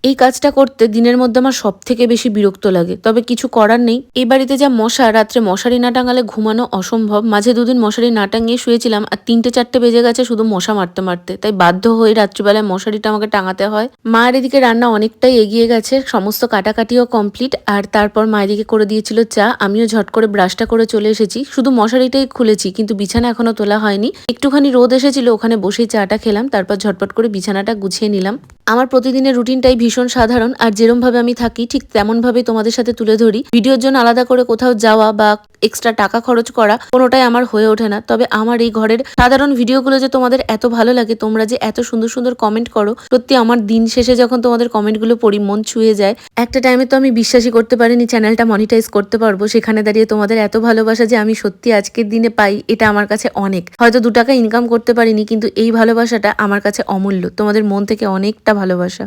এই কাজটা করতে দিনের মধ্যে আমার সব থেকে বেশি বিরক্ত লাগে, তবে কিছু করার নেই। এই বাড়িতে যা মশা, রাত্রে মশারি না টাঙালে ঘুমানো অসম্ভব। মাঝে দুদিন মশারি না টাঙিয়ে শুয়েছিলাম আর 3টে 4টে বেজে গেছে শুধু মশা মারতে মারতে, তাই বাধ্য হয়ে রাত্রিবেলায় মশারিটা আমাকে টাঙাতে হয়। মায়ের এদিকে রান্না অনেকটাই এগিয়ে গেছে, সমস্ত কাটাকাটিও কমপ্লিট। আর তারপর মা এদিকে করে দিয়েছিল চা, আমিও ঝট করে ব্রাশটা করে চলে এসেছি। শুধু মশারিটাই খুলেছি, কিন্তু বিছানা এখনো তোলা হয়নি। একটুখানি রোদ এসেছিল, ওখানে বসেই চাটা খেলাম, তারপর ঝটপট করে বিছানাটা গুছিয়ে নিলাম। আমার প্রতিদিনের রুটিনটাই ভীষণ সাধারণ, আর যেরম ভাবে আমি থাকি ঠিক তেমন ভাবে তোমাদের সাথে তুলে ধরি। ভিডিওর জন্য আলাদা করে কোথাও যাওয়া বা এক্সট্রা টাকা খরচ করা কোনোটাই আমার হয়ে ওঠে না। তবে আমার এই ঘরের সাধারণ ভিডিওগুলো যে তোমাদের এত ভালো লাগে, তোমরা যে এত সুন্দর সুন্দর কমেন্ট করো, সত্যি আমার দিন শেষে যখন তোমাদের কমেন্টগুলো পড়ি মন ছুঁয়ে যায়। একটা টাইমে তো আমি বিশ্বাসই করতে পারিনি চ্যানেলটা মনিটাইজ করতে পারবো, সেখানে দাঁড়িয়ে তোমাদের এত ভালোবাসা যে আমি সত্যি আজকের দিনে পাই, এটা আমার কাছে অনেক। হয়তো 2 টাকা ইনকাম করতে পারিনি, কিন্তু এই ভালোবাসাটা আমার কাছে অমূল্য। তোমাদের মন থেকে অনেকটা ভালোবাসা।